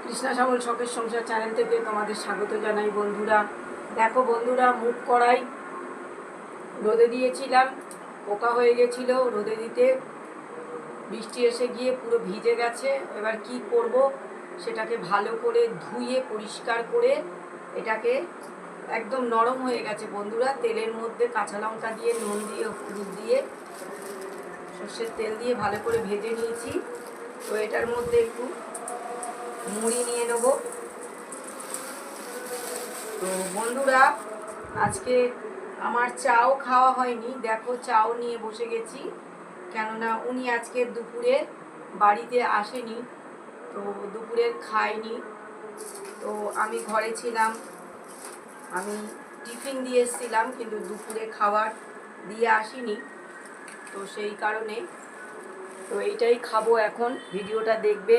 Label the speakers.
Speaker 1: কৃষ্ণা শ্যামল শখের সংসার চ্যানেল থেকে তোমাদের স্বাগত জানাই বন্ধুরা। দেখো বন্ধুরা, মুগ কড়াই রোদে দিয়েছিলাম, পোকা হয়ে গেছিল রোদে দিতে, বৃষ্টি এসে গিয়ে পুরো ভিজে গেছে। এবার কি করব, সেটাকে ভালো করে ধুয়ে পরিষ্কার করে এটাকে একদম নরম হয়ে গেছে বন্ধুরা। তেলের মধ্যে কাঁচা লঙ্কা দিয়ে, নুন দিয়ে, হলুদ দিয়ে, সর্ষের তেল দিয়ে ভালো করে ভেজে নিয়েছি। তো এটার মধ্যে একটু মুড়ি নিয়ে নেব। তো বন্ধুরা, আজকে আমার চাও খাওয়া হয়নি, দেখো চাও নিয়ে বসে গেছি, কেননা উনি আজকে দুপুরে বাড়িতে আসেনি, তো দুপুরের খাইনি। তো আমি ঘরে ছিলাম, আমি টিফিন দিয়ে এসেছিলাম, কিন্তু দুপুরে খাবার দিয়ে আসিনি, তো সেই কারণে তো এইটাই খাবো। এখন ভিডিওটা দেখবে।